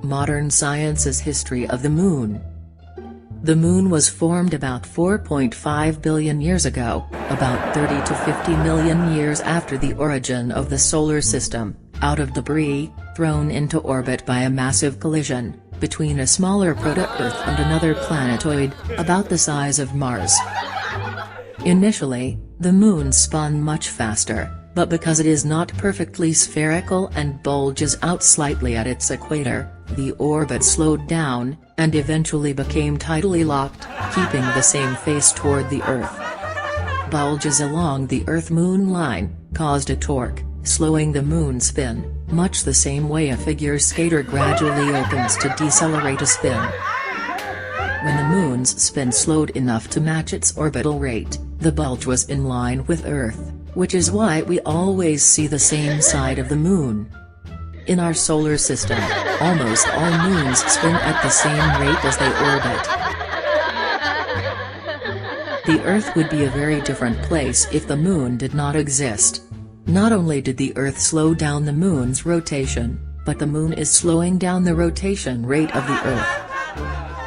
Modern Science's History of the Moon. The Moon was formed about 4.5 billion years ago, about 30 to 50 million years after the origin of the Solar System, out of debris, thrown into orbit by a massive collision between a smaller proto-Earth and another planetoid, about the size of Mars. Initially, the Moon spun much faster, but because it is not perfectly spherical and bulges out slightly at its equator, the orbit slowed down, and eventually became tidally locked, keeping the same face toward the Earth. Bulges along the Earth-Moon line caused a torque, slowing the Moon's spin, much the same way a figure skater gradually opens to decelerate a spin. When the Moon's spin slowed enough to match its orbital rate, the bulge was in line with Earth, which is why we always see the same side of the Moon. In our solar system, almost all moons spin at the same rate as they orbit. The Earth would be a very different place if the Moon did not exist. Not only did the Earth slow down the Moon's rotation, but the Moon is slowing down the rotation rate of the Earth.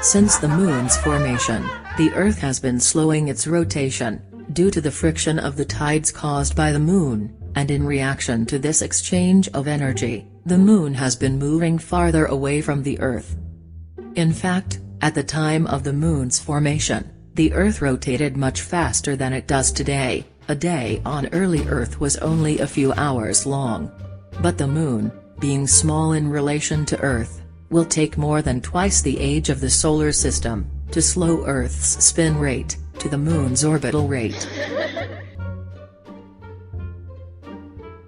Since the Moon's formation, the Earth has been slowing its rotation, due to the friction of the tides caused by the Moon, and in reaction to this exchange of energy, the Moon has been moving farther away from the Earth. In fact, at the time of the Moon's formation, the Earth rotated much faster than it does today. A day on early Earth was only a few hours long. But the Moon, being small in relation to Earth, will take more than twice the age of the Solar System to slow Earth's spin rate to the Moon's orbital rate.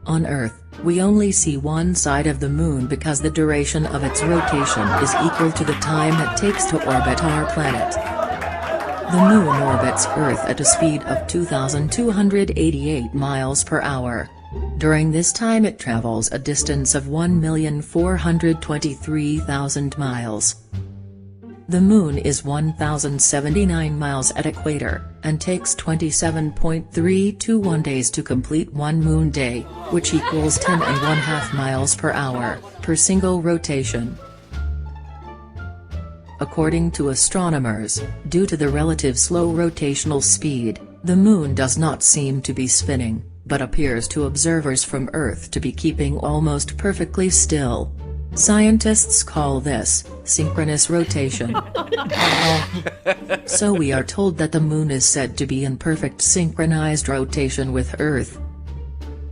On Earth, we only see one side of the Moon because the duration of its rotation is equal to the time it takes to orbit our planet. The Moon orbits Earth at a speed of 2,288 miles per hour. During this time it travels a distance of 1,423,000 miles. The Moon is 1,079 miles at equator, and takes 27.321 days to complete one moon day, which equals 10.5 miles per hour, per single rotation. According to astronomers, due to the relative slow rotational speed, the Moon does not seem to be spinning, but appears to observers from Earth to be keeping almost perfectly still. Scientists call this synchronous rotation. So we are told that the Moon is said to be in perfect synchronized rotation with Earth.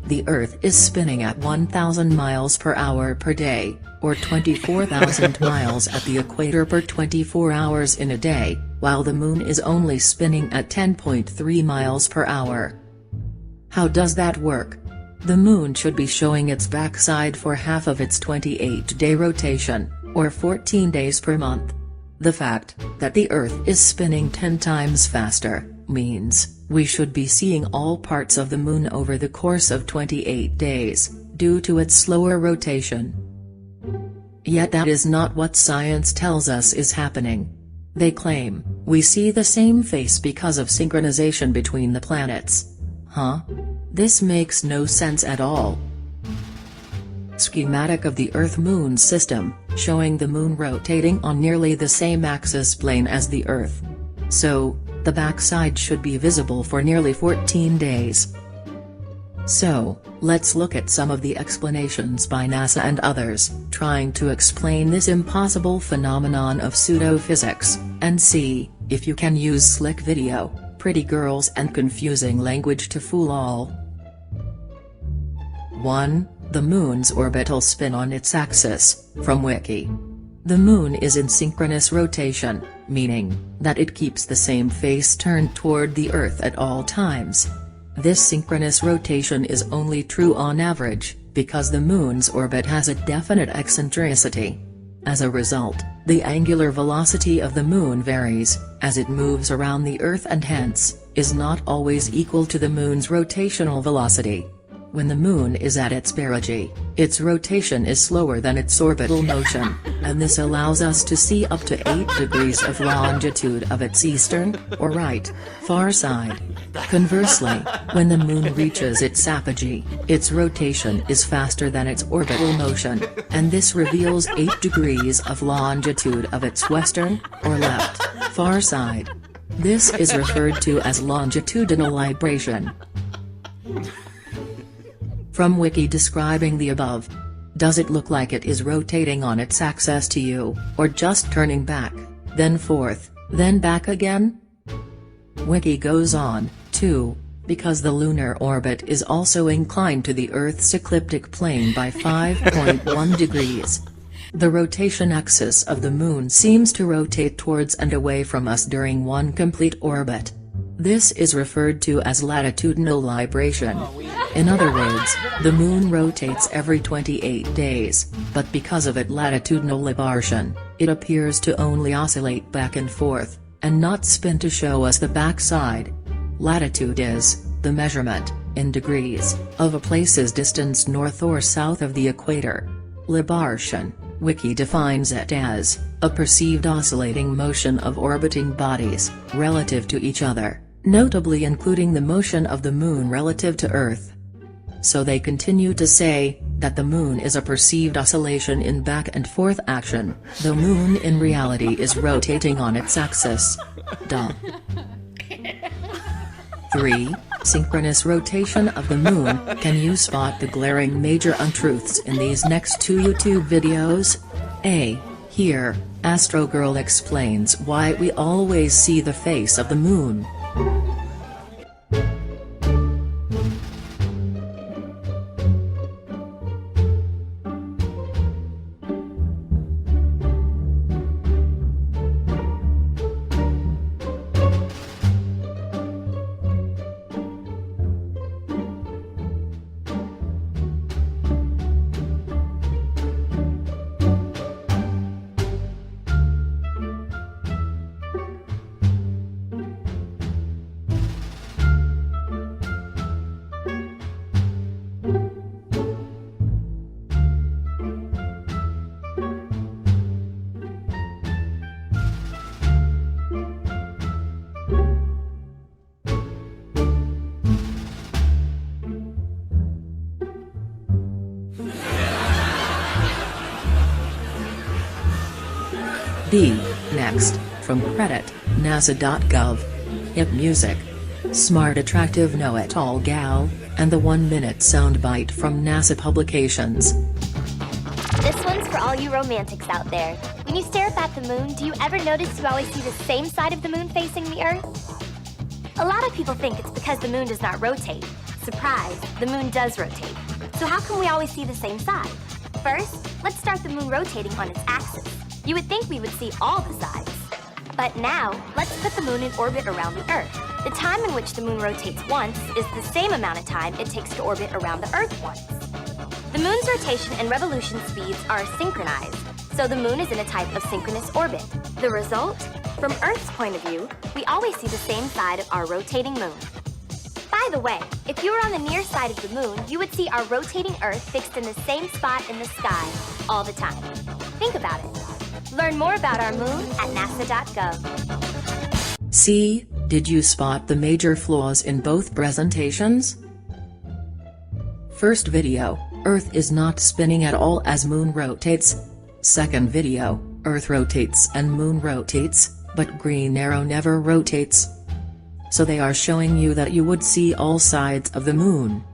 The Earth is spinning at 1,000 miles per hour per day, or 24,000 miles at the equator per 24 hours in a day, while the Moon is only spinning at 10.3 miles per hour. How does that work? The Moon should be showing its backside for half of its 28-day rotation, or 14 days per month. The fact that the Earth is spinning 10 times faster means we should be seeing all parts of the Moon over the course of 28 days, due to its slower rotation. Yet that is not what science tells us is happening. They claim we see the same face because of synchronization between the planets. Huh? This makes no sense at all. Schematic of the Earth-Moon system, showing the Moon rotating on nearly the same axis plane as the Earth. So, the backside should be visible for nearly 14 days. So, let's look at some of the explanations by NASA and others, trying to explain this impossible phenomenon of pseudophysics, and see if you can use slick video, pretty girls and confusing language to fool all. 1. The Moon's orbital spin on its axis, from Wiki. The Moon is in synchronous rotation, meaning that it keeps the same face turned toward the Earth at all times. This synchronous rotation is only true on average, because the Moon's orbit has a definite eccentricity. As a result, the angular velocity of the Moon varies, as it moves around the Earth and hence, is not always equal to the Moon's rotational velocity. When the Moon is at its perigee, its rotation is slower than its orbital motion, and this allows us to see up to 8 degrees of longitude of its eastern, or right, far side. Conversely, when the moon reaches its apogee, its rotation is faster than its orbital motion, and this reveals 8 degrees of longitude of its western, or left, far side. This is referred to as longitudinal libration. From Wiki describing the above. Does it look like it is rotating on its axis to you, or just turning back, then forth, then back again? Wiki goes on, too, because the lunar orbit is also inclined to the Earth's ecliptic plane by 5.1 degrees. The rotation axis of the moon seems to rotate towards and away from us during one complete orbit. This is referred to as latitudinal libration. In other words, the moon rotates every 28 days, but because of its latitudinal libration, it appears to only oscillate back and forth, and not spin to show us the backside. Latitude is the measurement, in degrees, of a place's distance north or south of the equator. Libration, Wiki defines it as a perceived oscillating motion of orbiting bodies, relative to each other, notably including the motion of the moon relative to Earth. So they continue to say that the moon is a perceived oscillation in back and forth action, though moon in reality is rotating on its axis. Duh. 3. Synchronous rotation of the moon. Can you spot the glaring major untruths in these next 2 YouTube videos? A. Here, Astro Girl explains why we always see the face of the moon. B. Next, from Credit, NASA.gov. Hip music. Smart attractive know-it-all gal, and the 1-minute soundbite from NASA publications. This one's for all you romantics out there. When you stare up at the moon, do you ever notice you always see the same side of the moon facing the Earth? A lot of people think it's because the moon does not rotate. Surprise, the moon does rotate. So how can we always see the same side? First, let's start the moon rotating on its axis. You would think we would see all the sides. But now, let's put the moon in orbit around the Earth. The time in which the moon rotates once is the same amount of time it takes to orbit around the Earth once. The moon's rotation and revolution speeds are synchronized, so the moon is in a type of synchronous orbit. The result? From Earth's point of view, we always see the same side of our rotating moon. By the way, if you were on the near side of the moon, you would see our rotating Earth fixed in the same spot in the sky, all the time. Think about it. Learn more about our moon at nasa.gov. C. Did you spot the major flaws in both presentations? First video, Earth is not spinning at all as moon rotates. Second video, Earth rotates and moon rotates, but green arrow never rotates. So they are showing you that you would see all sides of the moon.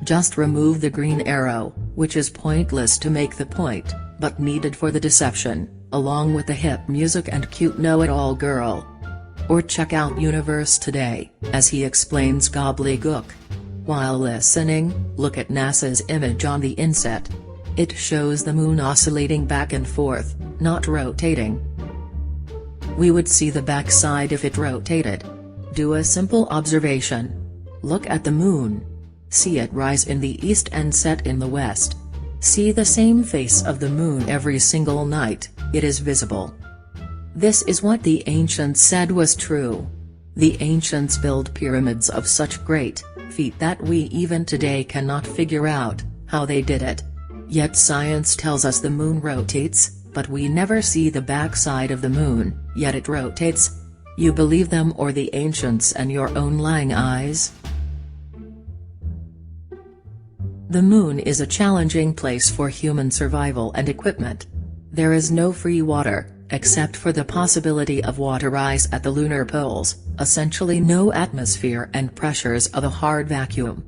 Just remove the green arrow, which is pointless to make the point, but needed for the deception, along with the hip music and cute know-it-all girl. Or check out Universe Today, as he explains gobbledygook. While listening, look at NASA's image on the inset. It shows the moon oscillating back and forth, not rotating. We would see the backside if it rotated. Do a simple observation. Look at the moon. See it rise in the east and set in the west. See the same face of the moon every single night, it is visible. This is what the ancients said was true. The ancients built pyramids of such great feat that we even today cannot figure out how they did it. Yet science tells us the moon rotates, but we never see the backside of the moon, yet it rotates. You believe them or the ancients and your own lying eyes? The moon is a challenging place for human survival and equipment. There is no free water, except for the possibility of water ice at the lunar poles, essentially no atmosphere and pressures of a hard vacuum.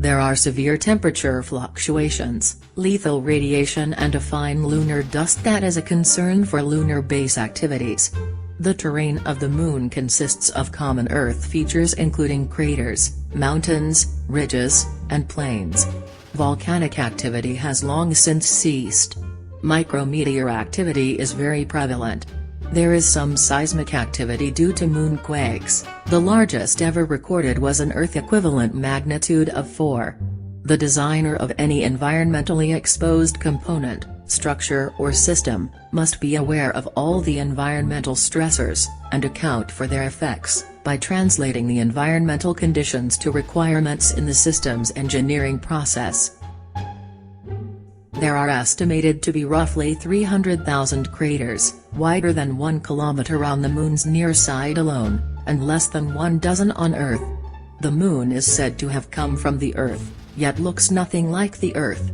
There are severe temperature fluctuations, lethal radiation and a fine lunar dust that is a concern for lunar base activities. The terrain of the moon consists of common Earth features including craters, mountains, ridges, and plains. Volcanic activity has long since ceased. Micrometeor activity is very prevalent. There is some seismic activity due to moonquakes. The largest ever recorded was an Earth-equivalent magnitude of 4. The designer of any environmentally exposed component, structure or system, must be aware of all the environmental stressors, and account for their effects, by translating the environmental conditions to requirements in the system's engineering process. There are estimated to be roughly 300,000 craters, wider than 1 kilometer on the Moon's near side alone, and less than 1 dozen on Earth. The Moon is said to have come from the Earth, yet looks nothing like the Earth.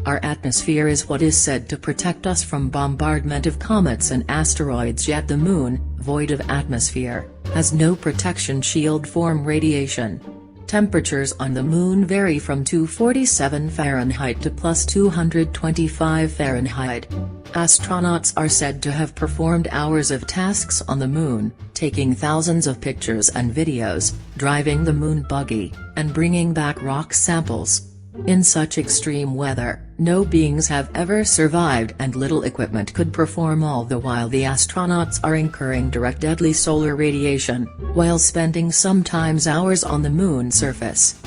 Our atmosphere is what is said to protect us from bombardment of comets and asteroids, yet the Moon, void of atmosphere, has no protection shield from radiation. Temperatures on the Moon vary from 247 Fahrenheit to plus 225 Fahrenheit. Astronauts are said to have performed hours of tasks on the Moon, taking thousands of pictures and videos, driving the Moon buggy, and bringing back rock samples. In such extreme weather, no beings have ever survived and little equipment could perform all the while the astronauts are incurring direct deadly solar radiation, while spending sometimes hours on the Moon's surface.